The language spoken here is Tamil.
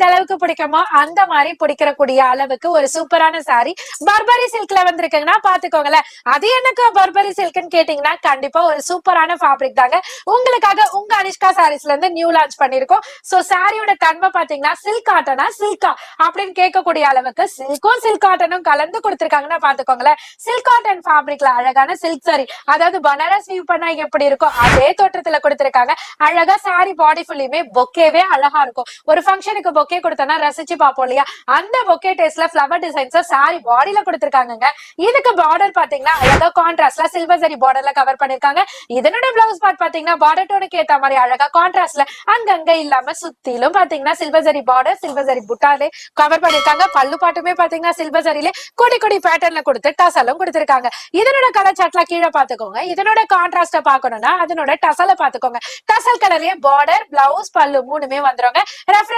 எந்த அளவுக்கு பிடிக்குமோ அந்த மாதிரி பிடிக்கக்கூடிய அளவுக்கு ஒரு சூப்பரான சாரி பர்பரி சில்க்ல வந்திருக்குங்கன்னா பாத்துக்கோங்களேன். அது எனக்கு பர்பரி சில்க்னு கேட்டீங்கன்னா கண்டிப்பா ஒரு சூப்பரான ஃபேப்ரிக் தாங்க. உங்களுக்காக உங்க அனிஷ்கா சாரீஸ்ல இருந்து நியூ லான்ச் பண்ணிருக்கோம். சோ சாரியோட தன்மை பாத்தீங்கன்னா சில்க் காட்டனா சில்கா அப்படின்னு கேட்கக்கூடிய அளவுக்கு சில்கும் சில்க் காட்டனும் கலந்து கொடுத்திருக்காங்கன்னா பாத்துக்கோங்களேன். சில்க் காட்டன் ஃபேப்ரிக்ல அழகான சில்க் சாரி, அதாவது பனாரஸ் வியூ பண்ணா எப்படி இருக்கும் அதே தோற்றத்துல கொடுத்திருக்காங்க. அழகா சாரி பாடி ஃபுல்லுமே பொக்கேவே அழகா இருக்கும். ஒரு ஃபங்க்ஷனுக்கு பொக்கே கொடுத்தனா ரசிச்சு பாப்போம் இல்லையா, அந்த பொக்கே டேஸ்ட்ல ஃப்ளவர் டிசைன்ஸ் சாரி பாடியில கொடுத்திருக்காங்க. இதுக்கு பார்டர் பாத்தீங்கன்னா அழகா கான்ட்ராஸ்ட்ல சில்வர் ஜரி பார்டர்ல கவர் பண்ணிருக்காங்க. இதனோட பிளவுஸ் பார்ட் பாத்தீங்கன்னா பார்டர் டோனுக்கு ஏத்த மாதிரி அழகா கான்ட்ராஸ்ட்ல அங்கங்க இல்லாம சுத்திலும் பாத்தீங்கன்னா silver zari border silver zari புட்டாலே கவர் பண்ணிருக்காங்க. பல்லு பாட்டுமே பாத்தீங்கன்னா சில்வர் ஜரியில கொடி கொடி பேட்டர்ன்ல கொடுத்து டசலும் கொடுத்திருக்காங்க. இதனோட கலர் சாட்ல கீழே பாத்துக்கோங்க. இதனோட கான்ட்ராஸ்ட பாக்கணும்னா அதனோட டசலை பாத்துக்கோங்க. டசல் கலர்லயே பார்டர் பிளவுஸ் பல்லு மூணுமே வந்துருங்க.